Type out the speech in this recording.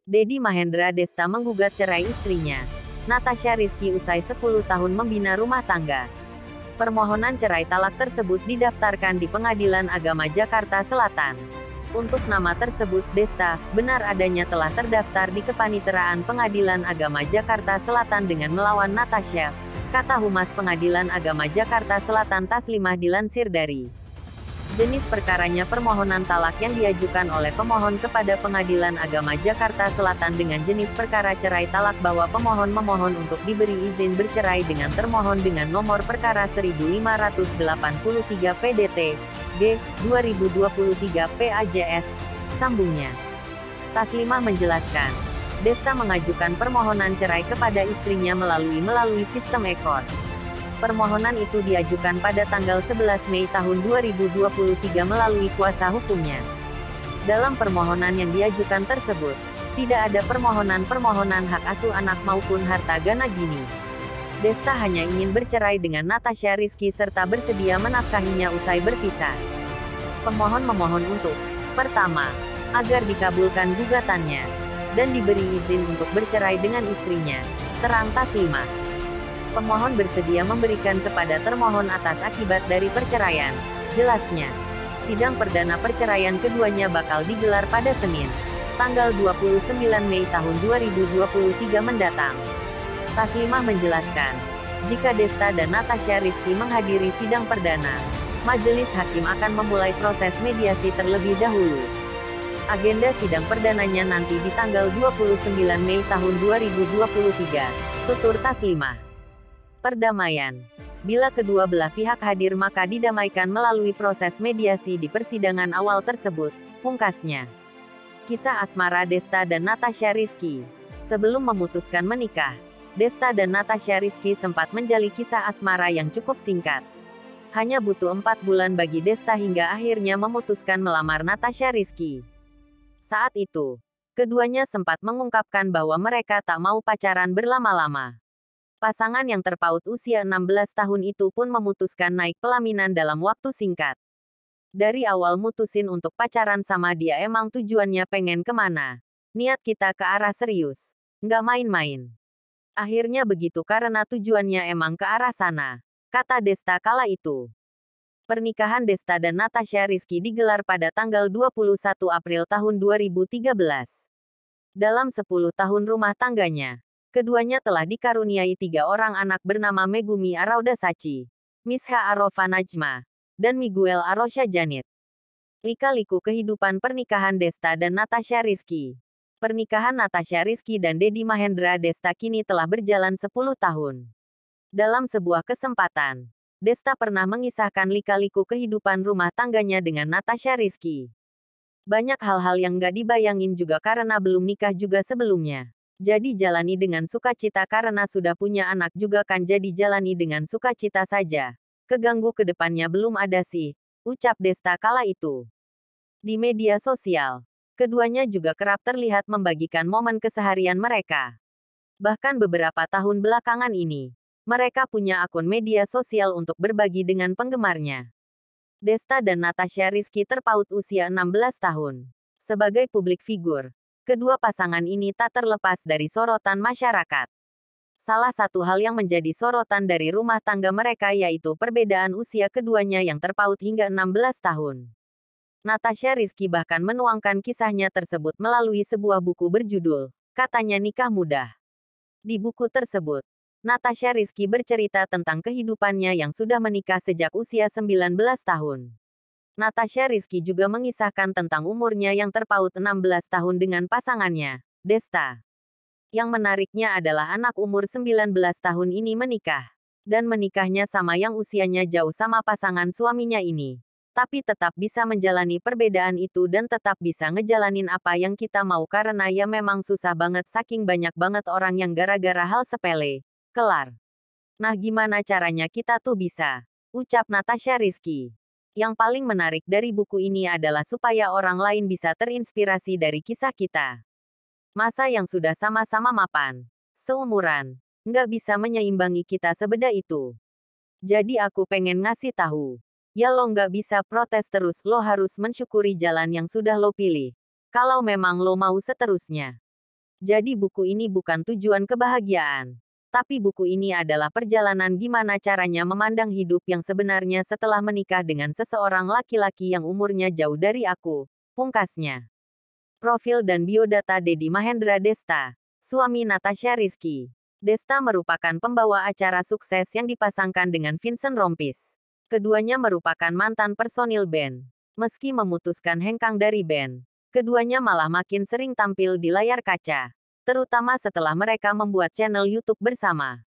Dedi Mahendra Desta menggugat cerai istrinya, Natasha Rizky usai 10 tahun membina rumah tangga. Permohonan cerai talak tersebut didaftarkan di Pengadilan Agama Jakarta Selatan. Untuk nama tersebut, Desta, benar adanya telah terdaftar di Kepaniteraan Pengadilan Agama Jakarta Selatan dengan melawan Natasha, kata Humas Pengadilan Agama Jakarta Selatan Taslimah dilansir dari jenis perkaranya permohonan talak yang diajukan oleh pemohon kepada Pengadilan Agama Jakarta Selatan dengan jenis perkara cerai talak bahwa pemohon memohon untuk diberi izin bercerai dengan termohon dengan nomor perkara 1583 PDT, G, 2023 PAJS, sambungnya. Taslimah menjelaskan, Desta mengajukan permohonan cerai kepada istrinya melalui sistem ekor. Permohonan itu diajukan pada tanggal 11 Mei tahun 2023 melalui kuasa hukumnya. Dalam permohonan yang diajukan tersebut, tidak ada permohonan hak asuh anak maupun harta gana gini. Desta hanya ingin bercerai dengan Natasha Rizky serta bersedia menafkahinya usai berpisah. Pemohon memohon untuk, pertama, agar dikabulkan gugatannya, dan diberi izin untuk bercerai dengan istrinya, terang Taslimah. Pemohon bersedia memberikan kepada termohon atas akibat dari perceraian. Jelasnya, sidang perdana perceraian keduanya bakal digelar pada Senin, tanggal 29 Mei tahun 2023 mendatang. Taslimah menjelaskan, jika Desta dan Natasha Rizky menghadiri sidang perdana, majelis hakim akan memulai proses mediasi terlebih dahulu. Agenda sidang perdananya nanti di tanggal 29 Mei tahun 2023, tutur Taslimah. Perdamaian. Bila kedua belah pihak hadir maka didamaikan melalui proses mediasi di persidangan awal tersebut, pungkasnya. Kisah asmara Desta dan Natasha Rizky. Sebelum memutuskan menikah, Desta dan Natasha Rizky sempat menjalin kisah asmara yang cukup singkat. Hanya butuh 4 bulan bagi Desta hingga akhirnya memutuskan melamar Natasha Rizky. Saat itu, keduanya sempat mengungkapkan bahwa mereka tak mau pacaran berlama-lama. Pasangan yang terpaut usia 16 tahun itu pun memutuskan naik pelaminan dalam waktu singkat. Dari awal mutusin untuk pacaran sama dia emang tujuannya pengen kemana. Niat kita ke arah serius. Nggak main-main. Akhirnya begitu karena tujuannya emang ke arah sana, kata Desta kala itu. Pernikahan Desta dan Natasha Rizky digelar pada tanggal 21 April tahun 2013. Dalam 10 tahun rumah tangganya, keduanya telah dikaruniai 3 orang anak bernama Megumi Arauda Sachi, Misha Arofa Najma, dan Miguel Arosha Janit. Lika-liku kehidupan pernikahan Desta dan Natasha Rizky. Pernikahan Natasha Rizky dan Dedi Mahendra Desta kini telah berjalan 10 tahun. Dalam sebuah kesempatan, Desta pernah mengisahkan lika-liku kehidupan rumah tangganya dengan Natasha Rizky. Banyak hal-hal yang nggak dibayangin juga karena belum nikah juga sebelumnya. Jadi jalani dengan sukacita karena sudah punya anak juga kan jadi jalani dengan sukacita saja. Keganggu ke depannya belum ada sih, ucap Desta kala itu. Di media sosial, keduanya juga kerap terlihat membagikan momen keseharian mereka. Bahkan beberapa tahun belakangan ini, mereka punya akun media sosial untuk berbagi dengan penggemarnya. Desta dan Natasha Rizky terpaut usia 16 tahun. Sebagai publik figur, kedua pasangan ini tak terlepas dari sorotan masyarakat. Salah satu hal yang menjadi sorotan dari rumah tangga mereka yaitu perbedaan usia keduanya yang terpaut hingga 16 tahun. Natasha Rizky bahkan menuangkan kisahnya tersebut melalui sebuah buku berjudul, katanya nikah mudah. Di buku tersebut, Natasha Rizky bercerita tentang kehidupannya yang sudah menikah sejak usia 19 tahun. Natasha Rizky juga mengisahkan tentang umurnya yang terpaut 16 tahun dengan pasangannya, Desta. Yang menariknya adalah anak umur 19 tahun ini menikah. Dan menikahnya sama yang usianya jauh sama pasangan suaminya ini. Tapi tetap bisa menjalani perbedaan itu dan tetap bisa ngejalanin apa yang kita mau karena ya memang susah banget saking banyak banget orang yang gara-gara hal sepele. Kelar. Nah gimana caranya kita tuh bisa? Ucap Natasha Rizky. Yang paling menarik dari buku ini adalah supaya orang lain bisa terinspirasi dari kisah kita. Masa yang sudah sama-sama mapan, seumuran, nggak bisa menyeimbangi kita sebeda itu. Jadi aku pengen ngasih tahu. Ya lo nggak bisa protes terus, lo harus mensyukuri jalan yang sudah lo pilih. Kalau memang lo mau seterusnya. Jadi buku ini bukan tujuan kebahagiaan. Tapi buku ini adalah perjalanan gimana caranya memandang hidup yang sebenarnya setelah menikah dengan seseorang laki-laki yang umurnya jauh dari aku, pungkasnya. Profil dan biodata Dedi Mahendra Desta, suami Natasha Rizky. Desta merupakan pembawa acara sukses yang dipasangkan dengan Vincent Rompis. Keduanya merupakan mantan personil band. Meski memutuskan hengkang dari band, keduanya malah makin sering tampil di layar kaca. Terutama setelah mereka membuat channel YouTube bersama.